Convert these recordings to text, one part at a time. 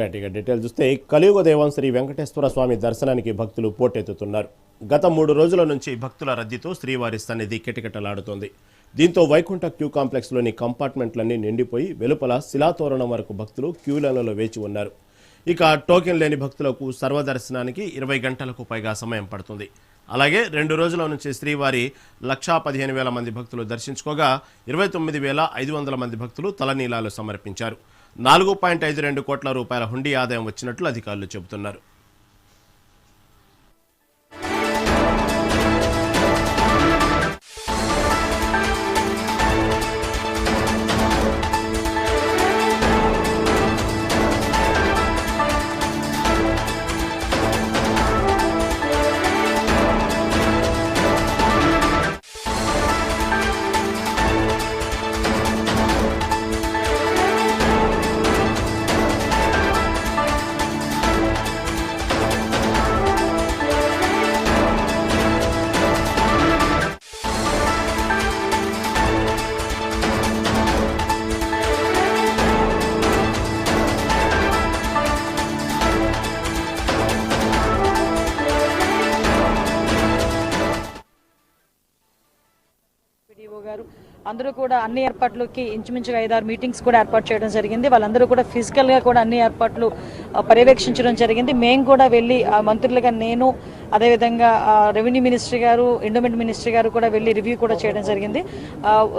Right, ఇక detail చూస్తే కలియుగ దైవం శ్రీ వెంకటేశ్వర స్వామి దర్శనానికి భక్తులు పోటెత్తుతున్నారు. గత 3 రోజుల నుంచి భక్తుల రద్దీతో శ్రీవారి సన్నిధి కిటకిటలాడుతోంది. దీంతో వైకుంఠ క్యూ కాంప్లెక్స్లోని కంపార్ట్మెంట్లన్నీ నిండిపోయి వెలుపల శిలాతోరణం వరకు భక్తులు క్యూలైన్లలో వేచి ఉన్నారు. ఇక టోకెన్ లేని భక్తులకు సర్వదర్శనానికి 20 గంటలకు పైగా సమయం పడుతుంది. అలాగే 2 రోజుల నుంచి శ్రీవారి 1,15,000 మంది భక్తులు దర్శించుకోగా 29,500 మంది భక్తులు తలనీలాలు సమర్పించారు. 4.52 కోట్ల రూపాయల హుండీ ఆదాయం వచ్చినట్లు అధికారులు చెబుతున్నారు. అందరూ కూడా అన్ని ఏర్పాట్లకి ఇంచుమించుగా 5-6 మీటింగ్స్ కూడా ఏర్పాటు చేయడం జరిగింది. వాళ్ళందరూ కూడా ఫిజికల్గా కూడా అన్ని ఏర్పాట్లు పర్యవేక్షించడం జరిగింది. మేము కూడా వెళ్ళి మంత్రులుగా నేను, అదేవిధంగా రెవెన్యూ మినిస్ట్రీ గారు, ఎండోమెంట్ మినిస్ట్రీ గారు కూడా వెళ్ళి రివ్యూ కూడా చేయడం జరిగింది.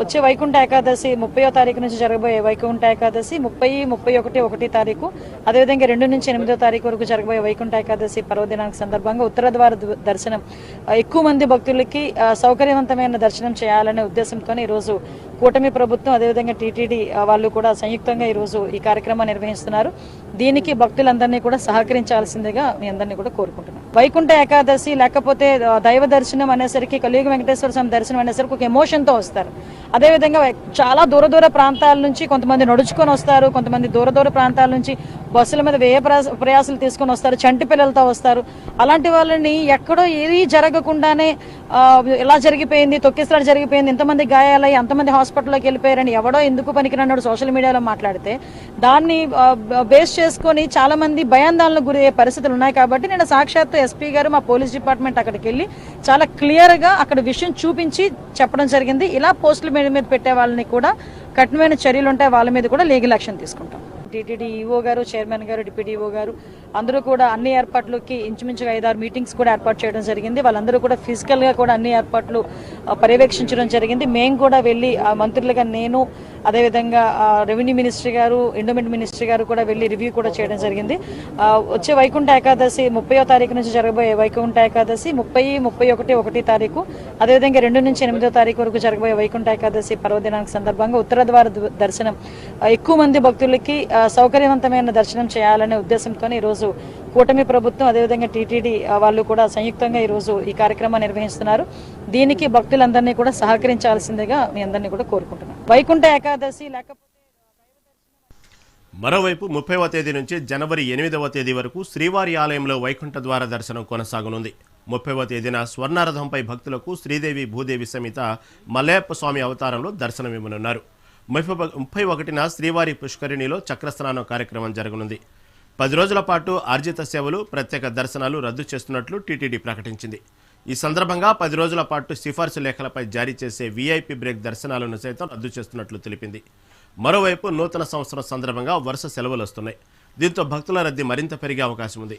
వచ్చే వైకుంఠ ఏకాదశి 30వ తారీఖు నుంచి జరగబోయే వైకుంఠ ఏకాదశి 30, 31, 1 తారీఖు, అదేవిధంగా 2 నుంచి 8వ తారీఖు వరకు జరగబోయే వైకుంఠ ఏకాదశి పర్వదినానికి సందర్భంగా ఉత్తర ద్వార దర్శనం ఎక్కువ మంది భక్తులకి సౌకర్యవంతమైన దర్శనం చేయాలనే ఉద్దేశంతో ఈరోజు కూటమి ప్రభుత్వం, అదేవిధంగా టీటీడీ వాళ్ళు కూడా సంయుక్తంగా ఈరోజు ఈ కార్యక్రమాన్ని నిర్వహిస్తున్నారు. దీనికి భక్తులందరినీ కూడా సహకరించాల్సిందిగా మీ అందరినీ కూడా కోరుకుంటున్నాను. వైకుంఠ ఏకాదశి లేకపోతే దైవ దర్శనం అనేసరికి, కలియుగ వెంకటేశ్వర స్వామి దర్శనం అనేసరికి ఒక ఎమోషన్తో వస్తారు. అదేవిధంగా చాలా దూర ప్రాంతాల నుంచి కొంతమంది నడుచుకొని వస్తారు, కొంతమంది దూర ప్రాంతాల నుంచి బస్సుల మీద ప్రయాసాలు తీసుకొని వస్తారు, చంటి పిల్లలతో వస్తారు. అలాంటి వాళ్ళని ఎక్కడో ఏది జరగకుండానే ఇలా జరిగిపోయింది, తొక్కిసలాట జరిగిపోయింది, ఇంతమంది గాయాలయ్యి అంతమంది హాస్పిటల్లోకి వెళ్ళిపోయారని ఎవడో ఎందుకు పనికిరన్నాడు సోషల్ మీడియాలో మాట్లాడితే దాన్ని బేస్ చేసుకొని చాలా మంది భయాందోళనకు గురయ్యే పరిస్థితులు ఉన్నాయి. కాబట్టి నేను సాక్షాత్తు ఎస్పీ గారు, మా పోలీస్ డిపార్ట్మెంట్ అక్కడికి వెళ్ళి చాలా క్లియర్గా అక్కడ విషయం చూపించి చెప్పడం జరిగింది. ఇలా పోస్టుల మీద పెట్టే వాళ్ళని కూడా కఠినమైన చర్యలు ఉంటాయి, వాళ్ళ మీద కూడా లీగల్ యాక్షన్ తీసుకుంటాం. టీటీడీ ఈఓ గారు, చైర్మన్ గారు, డిప్యూటీ ఈఓ గారు అందరూ కూడా అన్ని ఏర్పాట్లకి ఇంచుమించుగా 5-6 మీటింగ్స్ కూడా ఏర్పాటు చేయడం జరిగింది. వాళ్ళందరూ కూడా ఫిజికల్గా కూడా అన్ని ఏర్పాట్లు పర్యవేక్షించడం జరిగింది. మేము కూడా వెళ్ళి మంత్రులుగా నేను, అదేవిధంగా రెవెన్యూ మినిస్ట్రీ గారు, ఎండోమెంట్ మినిస్ట్రీ గారు కూడా వెళ్ళి రివ్యూ కూడా చేయడం జరిగింది. వచ్చే వైకుంఠ ఏకాదశి 30వ తారీఖు నుంచి జరగబోయే వైకుంఠ ఏకాదశి 30, 31, 1 తారీఖు, అదేవిధంగా 2 నుంచి 8వ తారీఖు వరకు జరగబోయే వైకుంఠ ఏకాదశి పర్వదినానికి సందర్భంగా ఉత్తర ద్వార దర్శనం ఎక్కువ మంది భక్తులకి సౌకర్యవంతమైన దర్శనం చేయాలనే ఉద్దేశంతో ఈరోజు కూటమి ప్రభుత్వం, అదేవిధంగా టీటీడీ వాళ్ళు కూడా సంయుక్తంగా ఈరోజు ఈ కార్యక్రమాన్ని నిర్వహిస్తున్నారు. దీనికి భక్తులందరినీ కూడా సహకరించాల్సిందిగా మీ అందరినీ కూడా కోరుకుంటున్నాను. వైకుంఠ ఏకాదశి లేకపోతే మరోవైపు 30వ తేదీ నుంచి జనవరి 8వ తేదీ వరకు శ్రీవారి ఆలయంలో వైకుంఠ ద్వార దర్శనం కొనసాగనుంది. 30వ తేదీన స్వర్ణరథంపై భక్తులకు శ్రీదేవి భూదేవి సమేత మలయప్ప స్వామి అవతారంలో దర్శనమివ్వనున్నారు. 31న శ్రీవారి పుష్కరిణిలో చక్రస్నానం కార్యక్రమం జరగనుంది. 10 రోజుల పాటు ఆర్జిత సేవలు, ప్రత్యేక దర్శనాలు రద్దు చేస్తున్నట్లు టీటీడీ ప్రకటించింది. ఈ సందర్భంగా 10 రోజుల పాటు సిఫార్సు లేఖలపై జారీ చేసే వీఐపీ బ్రేక్ దర్శనాలను సైతం రద్దు చేస్తున్నట్లు తెలిపింది. మరోవైపు నూతన సంవత్సరం సందర్భంగా వరుస సెలవులు వస్తున్నాయి. దీంతో భక్తుల రద్దీ మరింత పెరిగే అవకాశం ఉంది.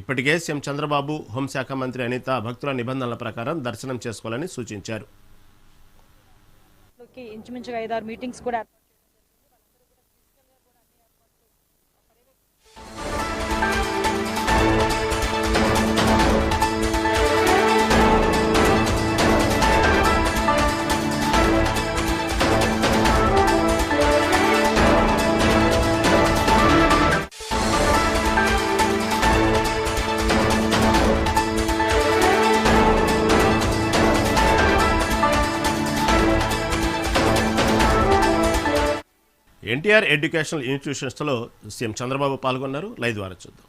ఇప్పటికే సీఎం చంద్రబాబు, హోంశాఖ మంత్రి అనిత భక్తుల నిబంధనల ప్రకారం దర్శనం చేసుకోవాలని సూచించారు. ఇంచుమించుగా 5-6 మీటింగ్స్ కూడా ఎన్టీఆర్ ఎడ్యుకేషనల్ ఇన్స్టిట్యూషన్స్లో సీఎం చంద్రబాబు పాల్గొన్నారు. లైవ్ ద్వారా చూద్దాం.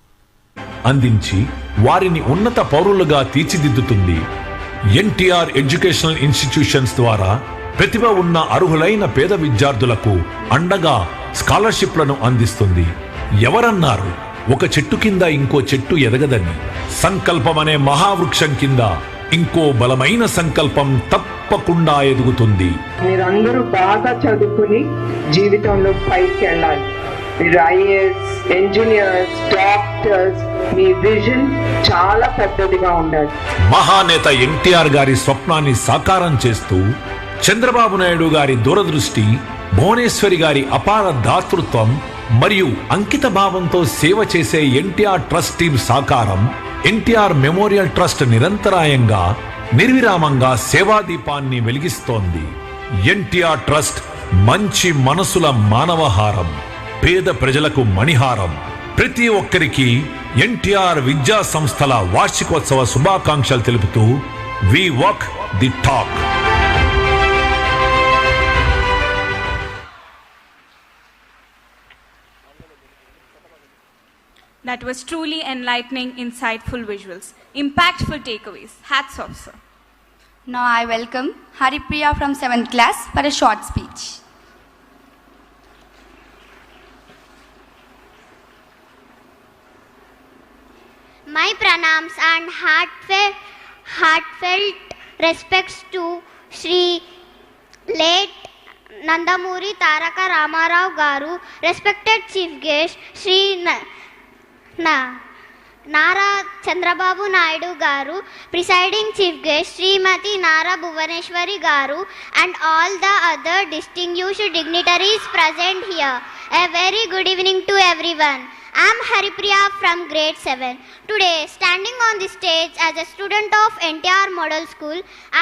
అందించి వారిని ఉన్నత పౌరులుగా తీర్చిదిద్దుతుంది. ఎన్టీఆర్ ఎడ్యుకేషనల్ ఇన్స్టిట్యూషన్స్ ద్వారా ప్రతిభ ఉన్న అర్హులైన పేద విద్యార్థులకు అండగా స్కాలర్షిప్లను అందిస్తుంది. ఎవరన్నారు ఒక చెట్టు కింద ఇంకో చెట్టు ఎదగదని, సంకల్పం అనే మహావృక్షం కింద ఇంకో బలమైన సంకల్పం తప్పకుండా ఎదుగుతుంది. మీరందరూ బాగా చదువుకుని జీవితంలో పైకి వెళ్ళాలి. మీరు ఐఏఎస్, ఇంజనీర్స్, డాక్టర్స్, మీ విజన్ చాలా పెద్దదిగా ఉండాలి. మహానేత ఎన్టీఆర్ గారి స్వప్నాన్ని సాకారం చేస్తూ చంద్రబాబు నాయుడు గారి దూరదృష్టి, భువనేశ్వరి గారి అపార దాతృత్వం మరియు అంకిత భావంతో సేవ చేసే ఎన్టీఆర్ ట్రస్ట్ టీం సాకారం, ఎన్టీఆర్ మెమోరియల్ ట్రస్ట్ నిరంతరాయంగా నిర్విరామంగా సేవాదీపాన్ని వెలిగిస్తోంది. ఎన్టీఆర్ ట్రస్ట్ మంచి మనసుల మానవహారం, పేద ప్రజలకు మణిహారం. ప్రతి ఒక్కరికి ఎన్టీఆర్ విద్యా సంస్థల వార్షికోత్సవ శుభాకాంక్షలు తెలుపుతూ we walk the talk. That was truly enlightening, insightful visuals, impactful takeaways. Hats off, sir. Now I welcome Haripriya from 7th class for a short speech. My pranams and heartfelt respects to Sri late Nandamuri Taraka Ramarao Garu, respected chief guest Sri Nara Chandrababu Naidu Garu, presiding chief guest Srimati Nara Bhuvaneshwari Garu, and all the other distinguished dignitaries present here. A very good evening to everyone. I am Haripriya from grade 7. Today, standing on the stage as a student of NTR Model School,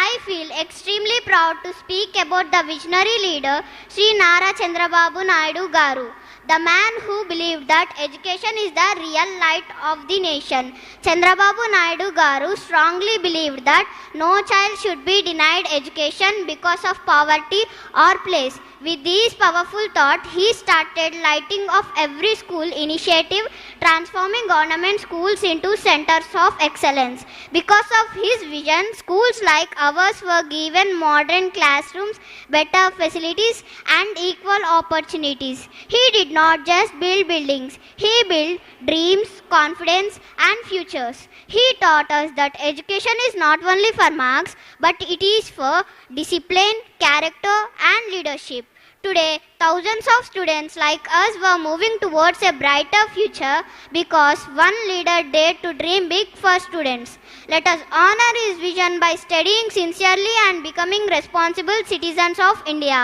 I feel extremely proud to speak about the visionary leader Sri Nara Chandrababu Naidu Garu, the man who believed that education is the real light of the nation. Chandrababu Naidu Garu strongly believed that no child should be denied education because of poverty or place. With this powerful thought, he started lighting of every school initiative, transforming government schools into centers of excellence. Because of his vision, schools like ours were given modern classrooms, better facilities, and equal opportunities. He did not just build buildings, he built dreams, confidence, and futures. He taught us that education is not only for marks, but it is for discipline, character, and leadership. Today, thousands of students like us were moving towards a brighter future because one leader dared to dream big for students. Let us honor his vision by studying sincerely and becoming responsible citizens of India.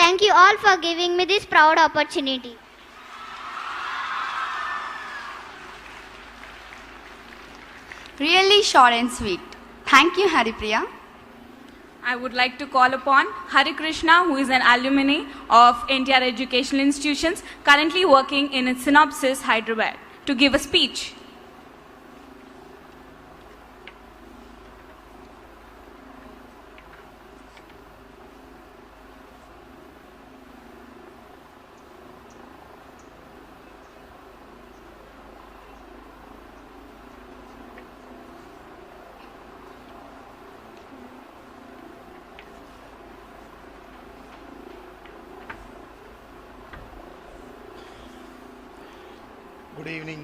Thank you all for giving me this proud opportunity. Really short and sweet. Thank you, Haripriya. I would like to call upon Hari Krishna, who is an alumni of NTR Educational Institutions, currently working in Synopsys, Hyderabad, to give a speech. Good evening.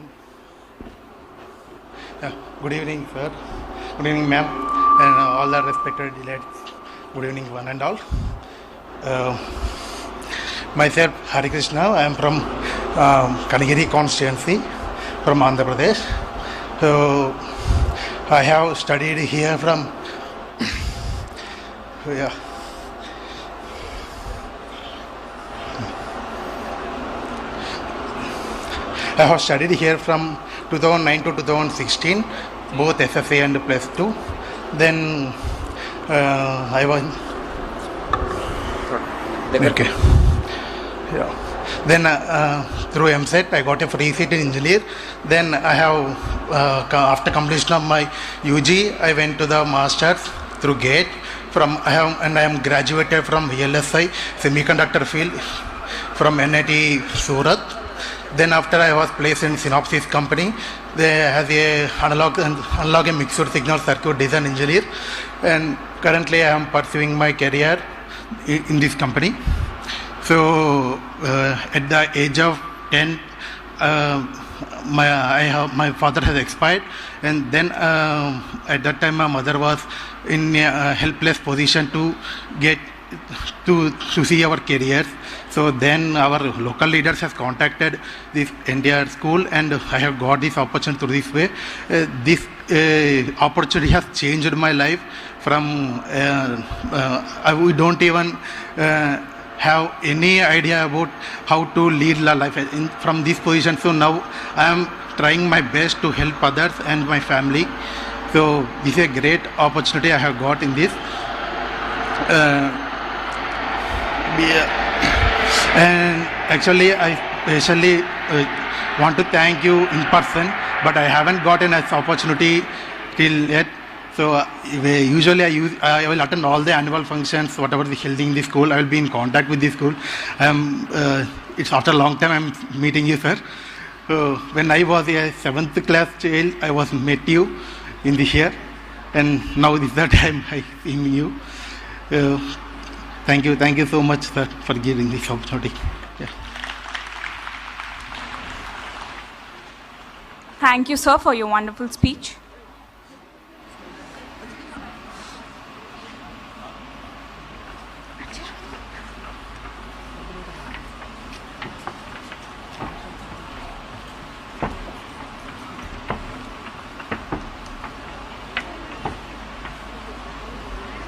Good evening, sir. Good evening, ma'am, and all the respected delegates. Good evening, one and all. Myself, Hari Krishna. I am from Kanigiri constituency, from Andhra Pradesh. So, I have studied here from. Yeah. I have studied here from 2009 to 2016, both SSA and plus 2. Then I was okay. Yeah. Then through MSET I got a free seat in engineer. Then I have after completion of my UG I went to the masters through GATE. I am graduated from VLSI semiconductor field from NIT Surat. Then after I was placed in Synopsys company, they has a analog and mixed signal circuit design engineer, and currently I am pursuing my career in this company. So at the age of 10, my father has expired, and then at that time my mother was in a helpless position to get to see our careers. So then our local leaders have contacted this NTR school, and I have got this opportunity through this way. This opportunity has changed my life. From we don't even have any idea about how to lead a life from this position. So now I am trying my best to help others and my family. So this is a great opportunity I have got in this. And actually I especially want to thank you in person, but I haven't gotten an opportunity till yet. So usually I will attend all the annual functions, whatever is held in the school. I will be in contact with the school. It's after a long time I'm meeting you, sir. When I was a 7th class child, I was met you in this year, and now this is the time I see you. Thank you so much, sir, for giving this opportunity. Yeah. Thank you, sir, for your wonderful speech.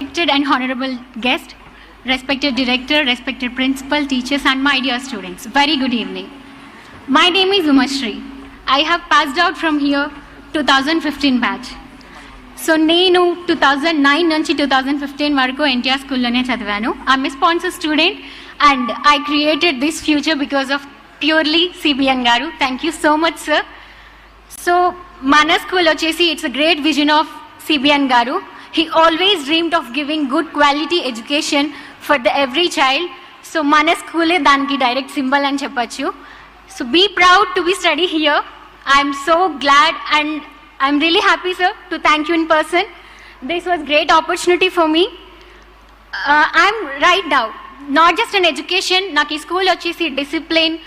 Respected and honorable guest, respected director, respected principal, teachers, and my dear students, very good evening. My name is Umashri. I have passed out from here 2015 batch. So నేను 2009 నుంచి 2015 వరకు ఎన్టీఆర్ స్కూల్లోనే చదివాను. I'm a sponsor student and I created this future because of purely CBN garu. Thank you so much sir. So మన school వచ్చేసి it's a great vision of CBN garu. He always dreamed of giving good quality education for every child. So mana school daniki direct symbol ani cheppachu. So be proud to be study here. I am so glad and I am really happy, sir, to thank you in person. This was great opportunity for me. I am right now not just an education, నాకు ఈ school వచ్చేసి discipline,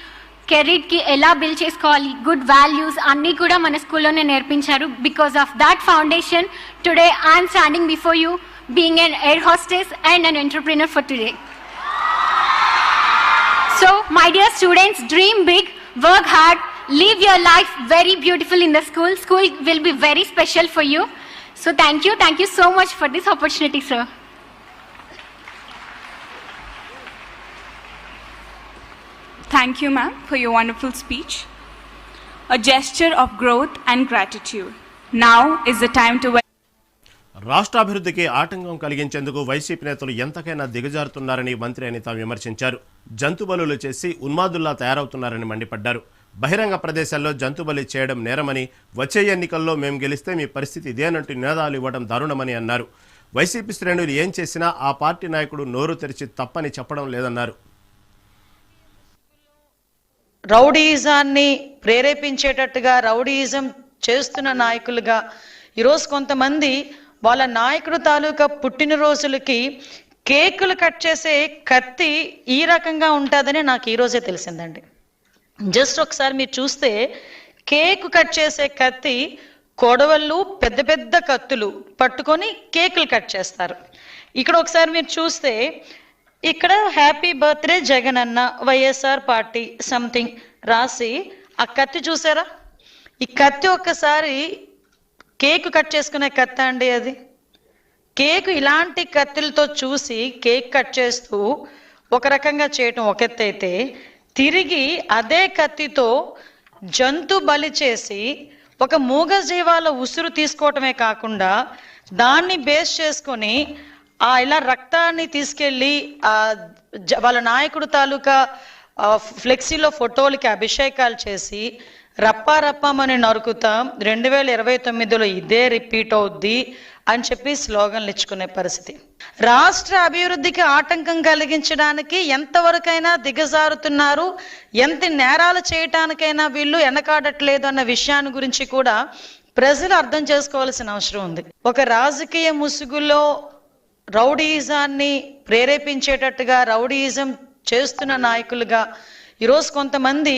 కెరీర్కి ఎలా build చేసుకోవాలి, good values అన్నీ కూడా మన స్కూల్లోనే నేర్పించారు. Because of that foundation today I'm standing before you being an air hostess and an entrepreneur for today. So my dear students, dream big, work hard, live your life very beautiful in the school. School will be very special for you. So thank you so much for this opportunity, sir. Thank you, ma'am, for your wonderful speech. A gesture of growth and gratitude. Now is the time to రాష్ట్రాభివృద్ధికి ఆటంకం కలిగించేందుకు YCP నేతలు ఎంతకైనా దిగజారుతున్నారని మంత్రి అనిత విమర్శించారు. జంతుబలులు చేసి ఉన్మాదుల్లా తయారవుతున్నారని మండిపడ్డారు. బహిరంగ ప్రదేశాల్లో జంతుబలి చేయడం నేరమని, వచ్చే ఎన్నికల్లో మేము గెలిస్తే మీ పరిస్థితి ఇదేనంటూ నినాదాలు ఇవ్వడం దారుణమని అన్నారు. వైసీపీ శ్రేణులు ఏం చేసినా ఆ పార్టీ నాయకుడు నోరు తెరిచి తప్పని చెప్పడం లేదన్నారు. రౌడీయిజాన్ని ప్రేరేపించేటట్టుగా రౌడీయిజం చేస్తున్న నాయకులుగా ఈరోజు కొంతమంది వాళ్ళ నాయకుడు తాలూకా పుట్టినరోజులకి కేకులు కట్ చేసే కత్తి ఈ రకంగా ఉంటుందని నాకు ఈరోజే తెలిసిందండి. జస్ట్ ఒకసారి మీరు చూస్తే కేక్ కట్ చేసే కత్తి, కొడవళ్ళు, పెద్ద పెద్ద కత్తులు పట్టుకొని కేకులు కట్ చేస్తారు. ఇక్కడ ఒకసారి మీరు చూస్తే ఇక్కడ హ్యాపీ బర్త్డే జగన్ అన్న వైఎస్ఆర్ పార్టీ సంథింగ్ రాసి ఆ కత్తి చూసారా? ఈ కత్తి ఒక్కసారి కేక్ కట్ చేసుకునే కత్తి అండి. అది కేక్ ఇలాంటి కత్తులతో చూసి కేక్ కట్ చేస్తూ ఒక రకంగా చేయటం ఒక ఎత్తు అయితే, తిరిగి అదే కత్తితో జంతు బలి చేసి ఒక మూగజీవాల ఉసురు తీసుకోవటమే కాకుండా దాన్ని బేస్ చేసుకొని ఇలా రక్తాన్ని తీసుకెళ్ళి వాళ్ళ నాయకుడు తాలూకా ఫ్లెక్సీలో ఫోటోలకి అభిషేకాలు చేసి రప్పారప్పమని నరుకుతాం, 2029లో ఇదే రిపీట్ అవుద్ది అని చెప్పి స్లోగన్లు ఇచ్చుకునే పరిస్థితి. రాష్ట్ర అభివృద్ధికి ఆటంకం కలిగించడానికి ఎంతవరకైనా దిగజారుతున్నారు, ఎంత నేరాలు చేయటానికైనా వీళ్ళు వెనకాడట్లేదు అన్న విషయాన్ని గురించి కూడా ప్రజలు అర్థం చేసుకోవాల్సిన అవసరం ఉంది. ఒక రాజకీయ ముసుగులో రౌడీయిజాన్ని ప్రేరేపించేటట్టుగా రౌడీయిజం చేస్తున్న నాయకులుగా ఈరోజు కొంతమంది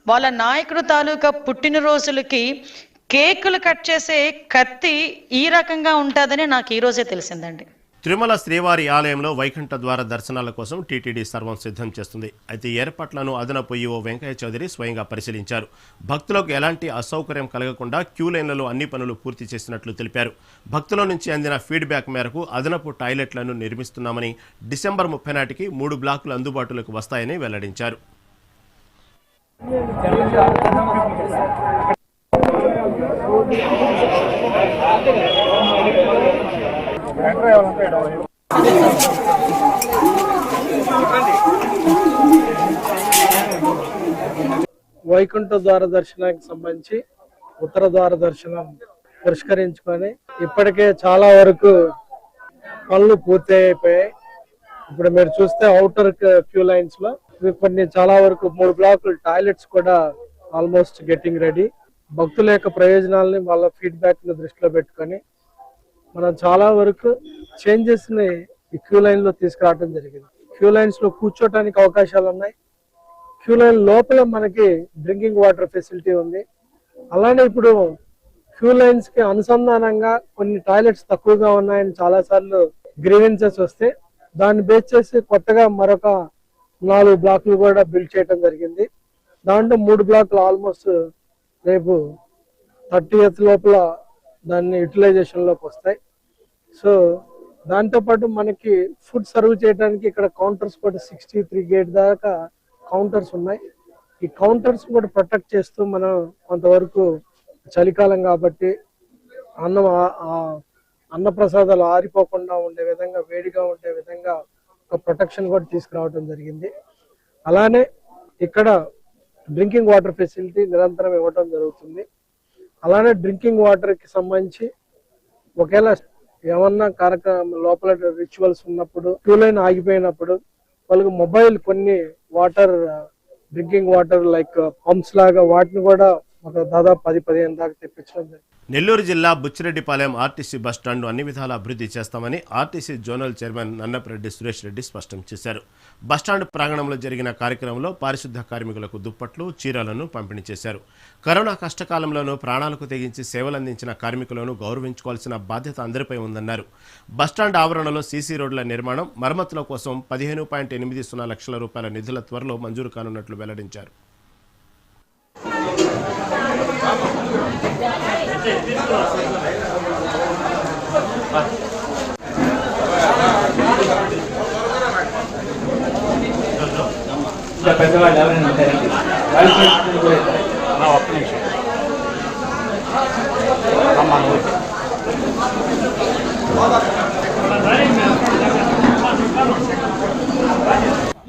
వాళ్ళ నాయకుడు తాలూకా పుట్టినరోజులకి కేకులు కట్ చేసే కత్తి ఈ రకంగా ఉంటుందని నాకు ఈరోజే తెలిసిందండి. తిరుమల శ్రీవారి ఆలయంలో వైకుంఠ ద్వార దర్శనాల కోసం టీటీడీ సర్వం సిద్ధం చేస్తుంది. అయితే ఏర్పాట్లను అదనపు ఈవో వెంకయ్య చౌదరి స్వయంగా పరిశీలించారు. భక్తులకు ఎలాంటి అసౌకర్యం కలగకుండా క్యూ లైన్లలో అన్ని పనులు పూర్తి చేసినట్లు తెలిపారు. భక్తుల నుంచి అందిన ఫీడ్బ్యాక్ మేరకు అదనపు టాయిలెట్లను నిర్మిస్తున్నామని, డిసెంబర్ 30 నాటికి 3 బ్లాకులు అందుబాటులోకి వస్తాయని వెల్లడించారు. వైకుంఠ ద్వార దర్శనానికి సంబంధించి ఉత్తర ద్వార దర్శనం పరిష్కరించుకొని ఇప్పటికే చాలా వరకు పనులు పూర్తి అయిపోయాయి. ఇప్పుడు మీరు చూస్తే అవుటర్ క్యూ లైన్స్ లో కొన్ని చాలా వరకు 3 బ్లాకులు టాయిలెట్స్ కూడా ఆల్మోస్ట్ గెట్టింగ్ రెడీ. భక్తుల యొక్క ప్రయోజనాలని వాళ్ళ ఫీడ్బ్యాక్ ని దృష్టిలో పెట్టుకొని మనం చాలా వరకు చేంజెస్ ని ఈ క్యూ లైన్ లో తీసుకురావడం జరిగింది. క్యూ లైన్స్ లో కూర్చోటానికి అవకాశాలు ఉన్నాయి. క్యూ లైన్ లోపల మనకి డ్రింకింగ్ వాటర్ ఫెసిలిటీ ఉంది. అలానే ఇప్పుడు క్యూ లైన్స్ కి అనుసంధానంగా కొన్ని టాయిలెట్స్ తక్కువగా ఉన్నాయని చాలా సార్లు గ్రీవెన్సెస్ వస్తే దాన్ని బేస్ చేసి కొత్తగా మరొక 4 బ్లాకులు కూడా బిల్డ్ చేయడం జరిగింది. దాంట్లో 3 బ్లాకులు ఆల్మోస్ట్ రేపు 30th లోపల దాన్ని యూటిలైజేషన్ లోకి వస్తాయి. సో దాంతోపాటు మనకి ఫుడ్ సర్వ్ చేయడానికి ఇక్కడ కౌంటర్స్ కూడా 63 గేట్ దాకా కౌంటర్స్ ఉన్నాయి. ఈ కౌంటర్స్ కూడా ప్రొటెక్ట్ చేస్తూ మనం కొంతవరకు చలికాలం కాబట్టి అన్న ప్రసాదాలు ఆరిపోకుండా ఉండే విధంగా, వేడిగా ఉండే విధంగా ఒక ప్రొటెక్షన్ కూడా తీసుకురావడం జరిగింది. అలానే ఇక్కడ డ్రింకింగ్ వాటర్ ఫెసిలిటీ నిరంతరం ఇవ్వడం జరుగుతుంది. అలానే డ్రింకింగ్ వాటర్ కి సంబంధించి ఒకవేళ ఏమన్నా కార్యక్రమం లోపల రిచువల్స్ ఉన్నప్పుడు, క్యూ లైన్ ఆగిపోయినప్పుడు వాళ్ళకి మొబైల్ కొన్ని water, drinking water like pumps లాగా వాటిని కూడా ఒక దాదాపు 10-15 దాకా తెప్పించడం జరిగింది. నెల్లూరు జిల్లా బుచ్చిరెడ్డిపాలెం ఆర్టీసీ బస్టాండ్ అన్ని విధాలా అభివృద్ధి చేస్తామని RTC zonal chairman Nannapareddy Suresh Reddy స్పష్టం చేశారు. బస్టాండ్ ప్రాంగణంలో జరిగిన కార్యక్రమంలో పారిశుద్ధ కార్మికులకు దుప్పట్లు, చీరలను పంపిణీ చేశారు. కరోనా కష్టకాలంలోనూ ప్రాణాలకు తెగించి సేవలందించిన కార్మికులను గౌరవించుకోవాల్సిన బాధ్యత అందరిపై ఉందన్నారు. బస్టాండ్ ఆవరణలో సీసీ రోడ్ల నిర్మాణం, మరమ్మతుల కోసం 15.80 లక్షల రూపాయల నిధుల త్వరలో మంజూరు కానున్నట్లు వెల్లడించారు. పెద్దవాళ్ళు ఎవరైనా ఉంటారండి, ఒక్క నిమిషం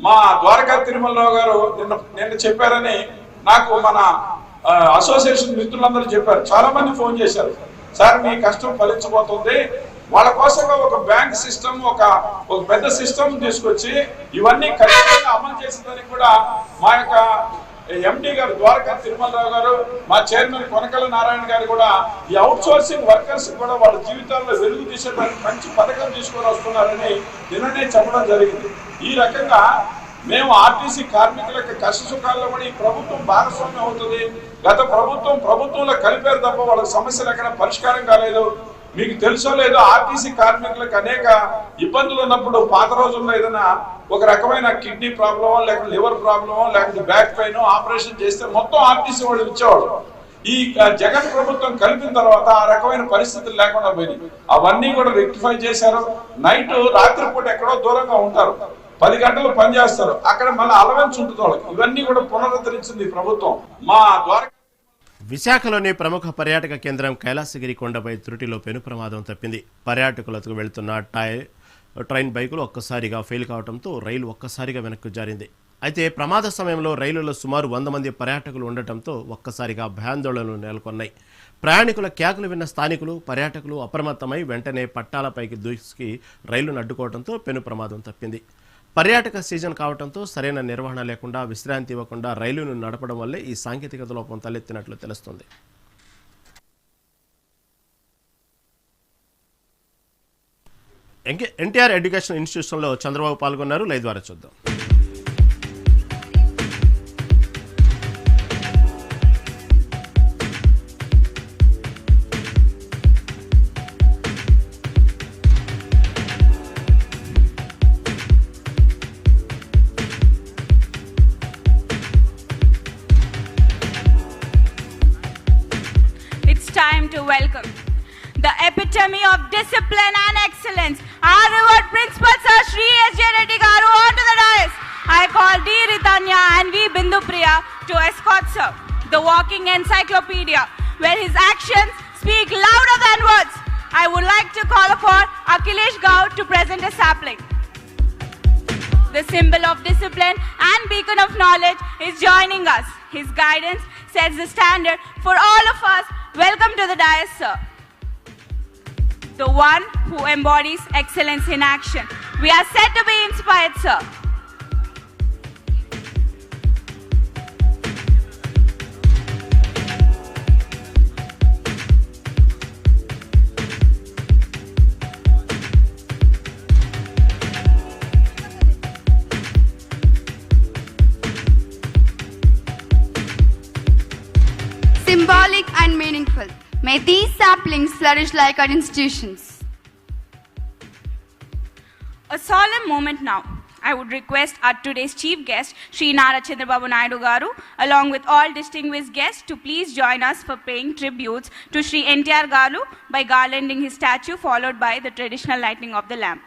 మా ద్వారకా తిరుమలరావు గారు నిన్న చెప్పారని నాకు మన అసోసియేషన్ మిత్రులందరూ చెప్పారు. చాలా మంది ఫోన్ చేశారు, సార్ మీ కష్టం ఫలించబోతుంది, వాళ్ళ కోసంగా ఒక బ్యాంక్ సిస్టమ్, ఒక పెద్ద సిస్టమ్ తీసుకొచ్చి ఇవన్నీ ఖచ్చితంగా అమలు చేసేదానికి కూడా మా యొక్క ఎండి గారు ద్వారకా తిరుమలరావు గారు, మా చైర్మన్ కొనకల నారాయణ గారు కూడా ఈ అవుట్ సోర్సింగ్ వర్కర్స్ కూడా వాళ్ళ జీవితాల్లో వెలుగు తీసేదానికి మంచి పథకం తీసుకొని వస్తున్నారని నిన్ననే చెప్పడం జరిగింది. ఈ రకంగా మేము ఆర్టీసీ కార్మికుల యొక్క కష్ట సుఖాల్లో కూడా ఈ ప్రభుత్వం భాగస్వామ్యం అవుతుంది. గత ప్రభుత్వంలో కలిపారు తప్ప వాళ్ళ సమస్యలు ఎక్కడ పరిష్కారం కాలేదు. మీకు తెలుసో లేదో ఆర్టీసీ కార్మికులకు అనేక ఇబ్బందులు ఉన్నప్పుడు పాత రోజుల్లో ఏదైనా ఒక రకమైన కిడ్నీ ప్రాబ్లమో, లేకపోతే లివర్ ప్రాబ్లమో, లేకపోతే బ్యాక్ పెయిన్ ఆపరేషన్ చేస్తే మొత్తం ఆర్టీసీ వాళ్ళు ఇచ్చేవాడు. ఈ జగన్ ప్రభుత్వం కలిపిన తర్వాత ఆ రకమైన పరిస్థితులు లేకుండా పోయింది. అవన్నీ కూడా రెక్టిఫై చేశారు. రాత్రిపూట ఎక్కడో దూరంగా ఉంటారు, 10 గంటలు పనిచేస్తారు, అక్కడ మళ్ళీ అలవెన్స్ ఉంటుంది వాళ్ళకి. ఇవన్నీ కూడా పునరుద్ధరించింది ప్రభుత్వం. మా ద్వారా విశాఖలోని ప్రముఖ పర్యాటక కేంద్రం కైలాసగిరి కొండపై త్రుటిలో పెను ప్రమాదం తప్పింది. పర్యాటకులకు వెళుతున్న ట్రైన్ బైకులు ఒక్కసారిగా ఫెయిల్ కావడంతో రైలు ఒక్కసారిగా వెనక్కు జారింది. అయితే ప్రమాద సమయంలో రైలులో సుమారు 100 మంది పర్యాటకులు ఉండటంతో ఒక్కసారిగా భయాందోళనలు నెలకొన్నాయి. ప్రయాణికుల కేకలు విన్న స్థానికులు, పర్యాటకులు అప్రమత్తమై వెంటనే పట్టాలపైకి దూకి రైలును అడ్డుకోవడంతో పెను ప్రమాదం తప్పింది. పర్యాటక సీజన్ కావడంతో సరైన నిర్వహణ లేకుండా, విశ్రాంతి ఇవ్వకుండా రైలును నడపడం వల్లే ఈ సాంకేతికత లోపం తలెత్తినట్లు తెలుస్తోంది. ఎన్టీఆర్ ఎడ్యుకేషన్ ఇన్స్టిట్యూషన్లో చంద్రబాబు పాల్గొన్నారు. లైవ్ ద్వారా చూద్దాం. time to welcome the epitome of discipline and excellence, our revered principal Sir Shri S. J. Reddy Garu onto the dais. I call D. Ritanya and V. Bindu Priya to escort Sir, the walking encyclopedia, where his actions speak louder than words. I would like to call upon Akhilesh Gaur to present a sapling. The symbol of discipline and beacon of knowledge is joining us. His guidance sets the standard for all of us. Welcome to the dais, sir. The one who embodies excellence in action. We are set to be inspired, sir. Symbolic and meaningful. May these saplings flourish like our institutions. A solemn moment now. I would request our today's chief guest, Shri Nara Chandrababu Naidu Garu, along with all distinguished guests, to please join us for paying tributes to Shri NTR Garu by garlanding his statue, followed by the traditional lighting of the lamp.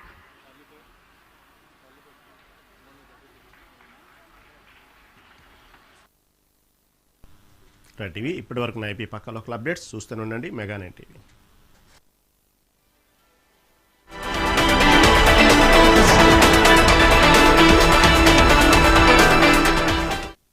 TV ఇప్పటివరకు నా IP పక్క local updates చూస్తూనే ఉండండి mega 9 TV.